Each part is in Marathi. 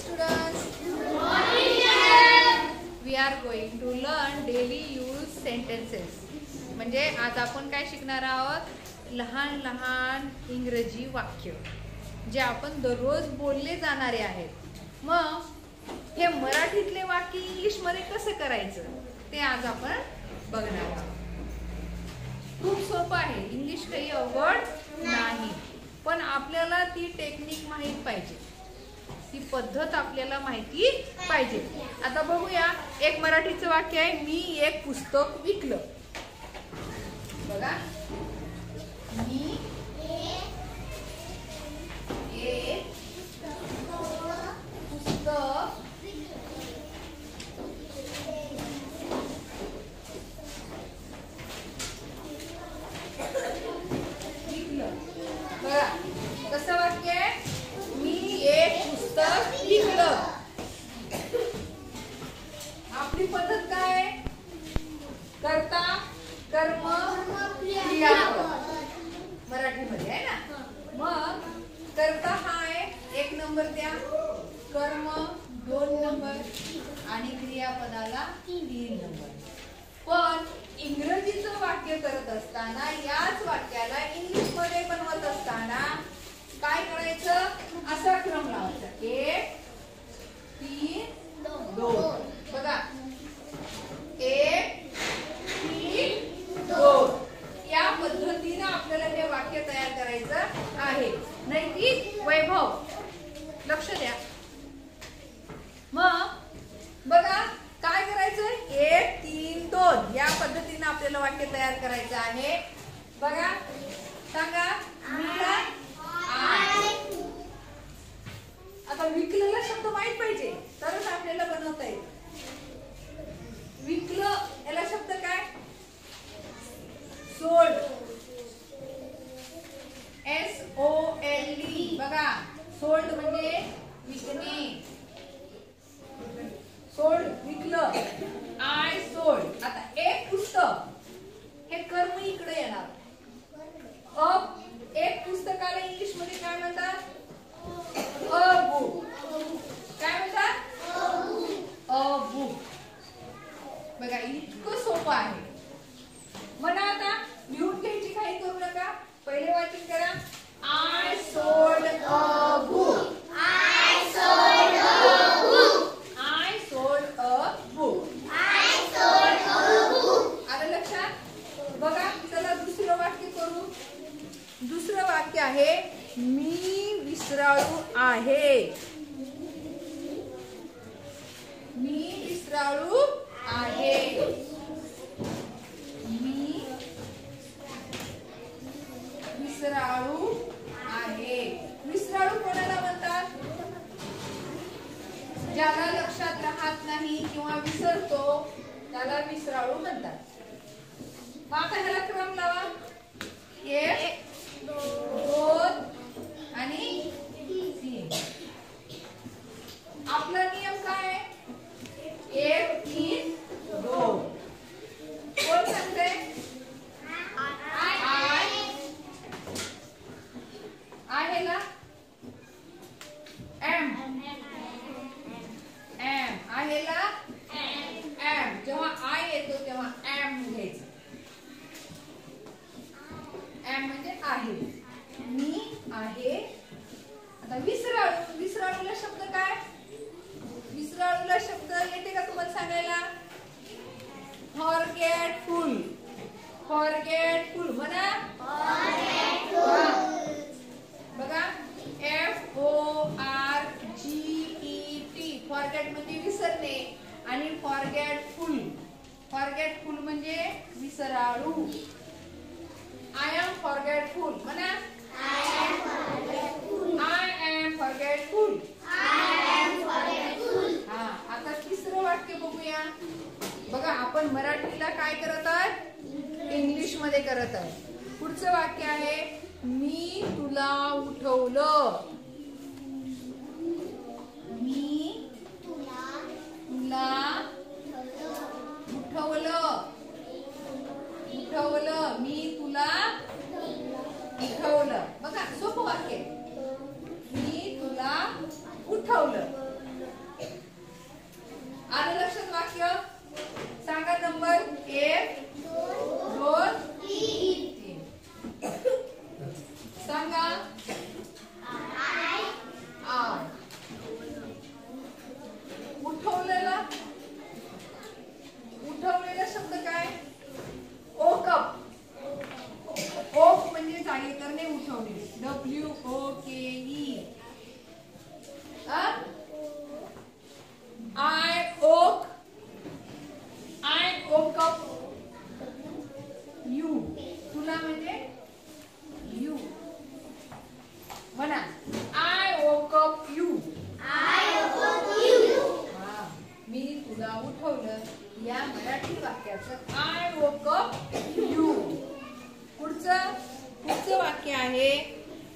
students. Good morning, teacher. We are going to learn daily use sentences. म्हणजे आज आपण काय शिकणार आहोत? लहान लहान इंग्रजी वाक्य जे आपण दररोज बोलले जाणारे आहेत. मग हे मराठीतले वाक्य इंग्लिश मध्ये कसं करायचं ते आज आपण बघणार आहोत. खूप सोपं आहे, इंग्लिश काही अवघड नाही, पण आपल्याला ती टेक्निक माहित पाहिजे, ती पद्धत आपल्याला माहिती पाहिजे. आता बघूया, एक मराठीचं वाक्य आहे, मी एक पुस्तक विकलं. बघा, मी एक पुस्तक विकलं. बघा कसं वाक्य आहे, मी एक पुस्तक विकलं. आपली पद्धत काय आहे? कर्ता कर्म क्रियापद मराठीमध्ये आहे ना. मग कर्ता हा आहे, 1 नंबर द्या, कर्म 2 नंबर आणि क्रियापदाला 3 नंबर. पण इंग्रजीचं वाक्य करत असताना याच वाक्याला इंग्लिश मध्ये बनवत असताना काय करायचं? असा क्रम लावायचा, 1 3 2. बघा, 1 3 2. या पद्धतीने आपल्याला हे वाक्य तयार करायचं आहे. नैतिक वैभव, लक्ष द्या. मग बघा काय करायचं? 1 3 2 या पद्धतीने आपल्याला वाक्य तयार करायचं आहे. बघा, सांगा. आता विकलेला शब्द माहित पाहिजे तरच आपल्याला बनवता येईल. विकलं याला शब्द काय? Sold, SOLD. बघा, सोल्ड म्हणजे विकणे. सोल्ड विकलं, आय सोल्ड. आता एक पुस्तक, हे कर्म इकडे येणार. एक पुस्तकाला इंग्लिश मध्ये काय म्हणतात? A book. काय म्हणतात? A book. बघा, इतकं सोपं आहे. म्हणा आता लिहून घ्यायची काही करू नका, पहिले वाचन करा. I sold a book. I sold a book. I sold a book. I sold a book. आलं लक्षात? बघा, चला दुसरं वाक्य करू. दुसरं वाक्य आहे, मी विसराळू आहे. मी विसराळू आहे. मी विसराळू आहे. विसराळू कोणाला म्हणतात? ज्याला लक्षात राहत नाही किंवा विसरतो त्याला विसराळू म्हणतात. आता ह्याला क्रम लावा, 1 2 आणि 3. आपला नियम काय आहे? 1 3 2. कोण सांगते? आहे ना? एम आहे ना? एम. जेव्हा आय येतो तेव्हा एम घ्यायचं. एम म्हणजे आहे. मी आहे. आता विसराळू, विसराळूला शब्द काय? विसराळूला शब्द येते का तुम्हाला सांगायला? फॉरगेटफुल. फॉरगेटफुल म्हणा. बघा, FORGET. फॉरगेट म्हणजे विसरणे आणि फॉरगेटफुल. फॉरगेटफुल म्हणजे विसराळू. आय एम फॉरगेटफुल म्हणा. I am forgetful. हा, आता तिसरं वाक्य बघूया. बघा, आपण मराठीला काय करत आहोत? इंग्लिश मध्ये करत आहोत. पुढचं वाक्य आहे, मी तुला उठवलं. मी तुला उठवलं. उठवलं, मी तुला उठवलं. बघा, सोपं वाक्य. मी तुला उठवलं. नंबर 1 2 3 सांगा आय उठवलेला शब्द काय ओकअप ओक म्हणजे जागे करणे उठवणे WOKE I woke up you तुला म्हणजे you म्हणा I woke up you मी तुला उठवलं या Marathi वाक्याचं I woke up you पुढचं वाक्य आहे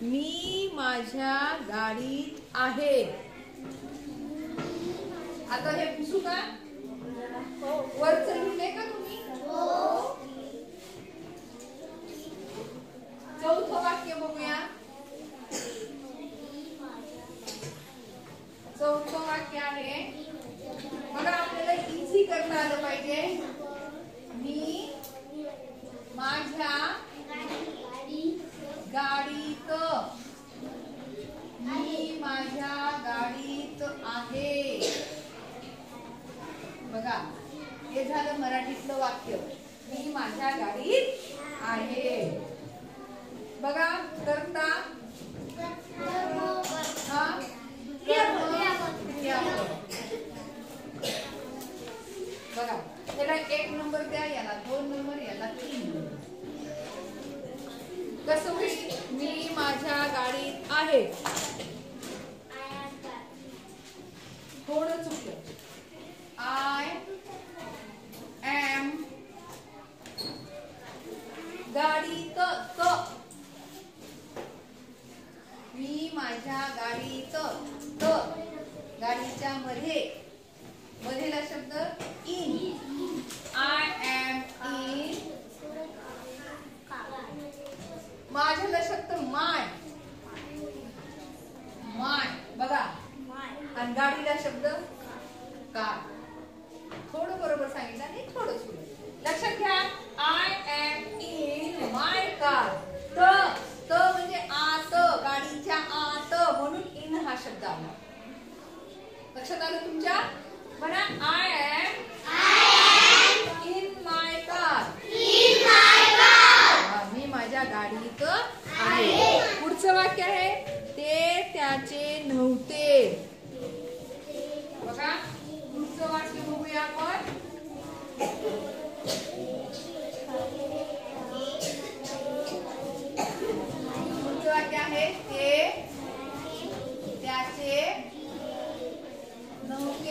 मी माझ्या गाडीत आहे आता हे पुसू का वरचं लिहिले का तुम्ही चौथं वाक्य बघूया चौथं वाक्य आहे बघा आपल्याला इझी करता आलं पाहिजे मी माझ्या गाडीत आहे बघा हे झालं मराठीतलं वाक्य मी माझ्या गाडीत आहे बघा करता बघा त्याला 1 नंबर द्या याला 2 नंबर याला 3 नंबर कसं होईल मी माझ्या गाडीत आहे थोडं चुकलं I am गाडीत मी माझ्या गाडीत गाडीच्या मध्येला शब्द in I am in माझ्याला शब्द my बघा आणि गाडीला शब्द कार थोडं बरोबर सांगितलं आणि थोडं चुकलं लक्षात घ्या I am in my car त म्हणजे आत गाडीच्या आत म्हणून इन हा शब्द आला लक्षात आलं तुमच्या म्हणा I am in my car मी माझ्या गाडीत आहे पुढचं वाक्य आहे ते त्याचे नव्हते बघा पुढचं वाक्य बघूया आपण पुढचं वाक्य आहे ते त्याचे नव्हते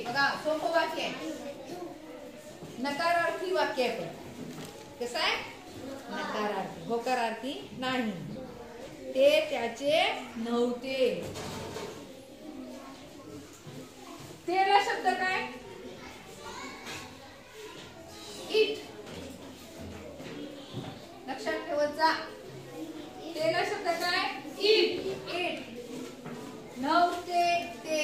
बघा सोपं वाक्य आहे नकारार्थी वाक्य आहे पण कसं आहे नकारार्थी होकारार्थी नाही ते त्याचे नव्हते तेला शब्द काय इट लक्षात ठेवत जा तेला शब्द काय इट नव्हते ते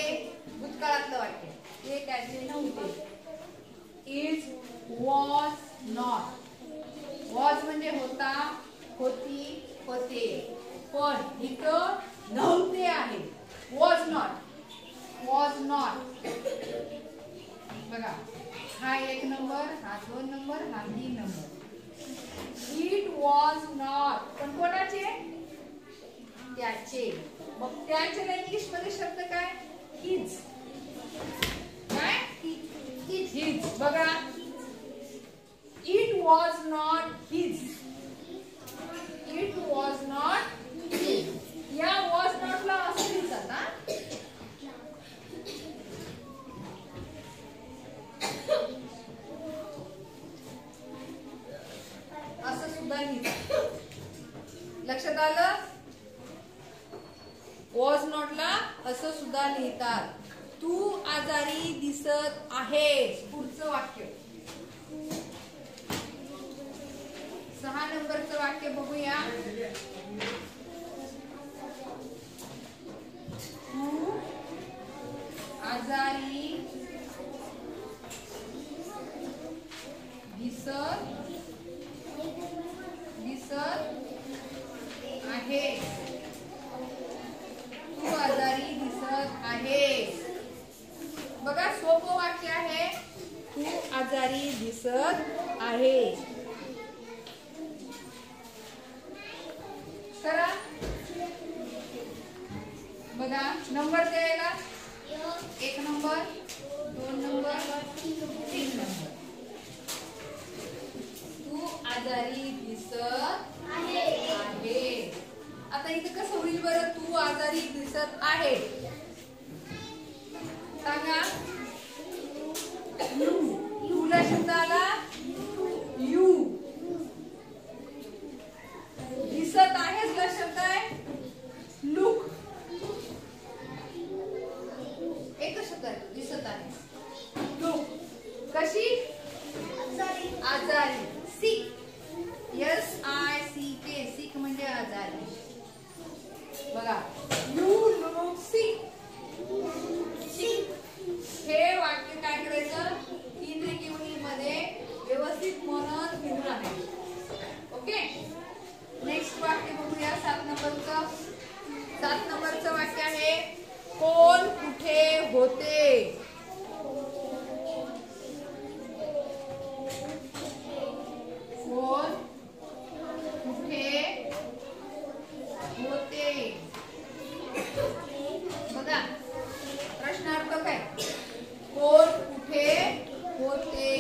भूतकाळातलं वाक्य ते त्याचे नव्हते इट वॉज नॉट वॉज म्हणजे होता होती होते पण इथं नव्हते आहे वॉज नॉट बघा हा 1 नंबर हा 2 नंबर हा 3 नंबर इट वॉज नॉट पण कोणाचे त्याचे मग त्याचे इंग्लिश मध्ये शब्द काय हिज काय हिज बघा इट वॉज नॉट हिज या वॉज नॉट ला असं लिहितात ना असं सुद्धा लिहितात लक्षात आलं वॉज नॉट ला असं सुद्धा लिहितात तू आजारी दिसत आहेस पुढचं वाक्य 6 नंबरचं वाक्य बघूया तू आजारी नंबर द्यायला 1 नंबर 2 नंबर 3 नंबर. तू आजारी दिसत आहे. आता इथे कसं होईल बरं? तू आजारी दिसत आहे. सांगा. तुला शब्द आला यू. दिसत आहेसला शब्द आहे लुक. एकच शब्द आहे दिसत आहे. लुक. कशी? आजारी. सिक. SICK. सिक म्हणजे आजारी. बघा. यू लुक सिक. हे वाक्य काय करायचं? केंद्रीय व्यवस्थित म्हणत घेऊन आणायचं. ओके. नेक्स्ट वाक्य बघूया 7 नंबरचं. 7 नंबरचं वाक्य आहे कोण कुठे होते. कोण कुठे होते. बघा प्रश्नार्थक आहे. कोण कुठे होते.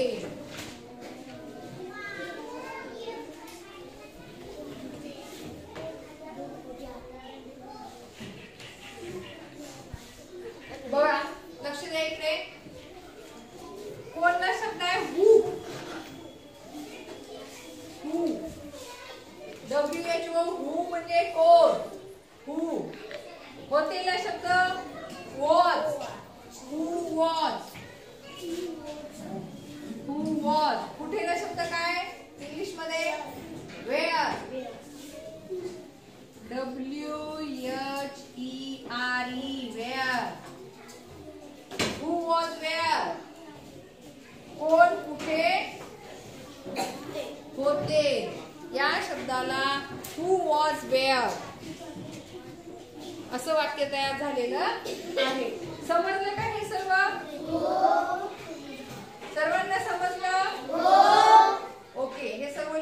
बघा लक्ष द्या इकडे. कोणता शब्द आहे हू. हू. WHO. हू म्हणजे कोण. हू. होतेला शब्द was. Who was. Who was. कुठेला शब्द काय इंग्लिश मध्ये where. WHERE. Where. Who was where? कोण कुठे होते. या शब्दाला who was where असं वाक्य तयार झालेलं आहे. समजलं का हे सर्व? सर्वांना समजलं? ओके. हे सर्व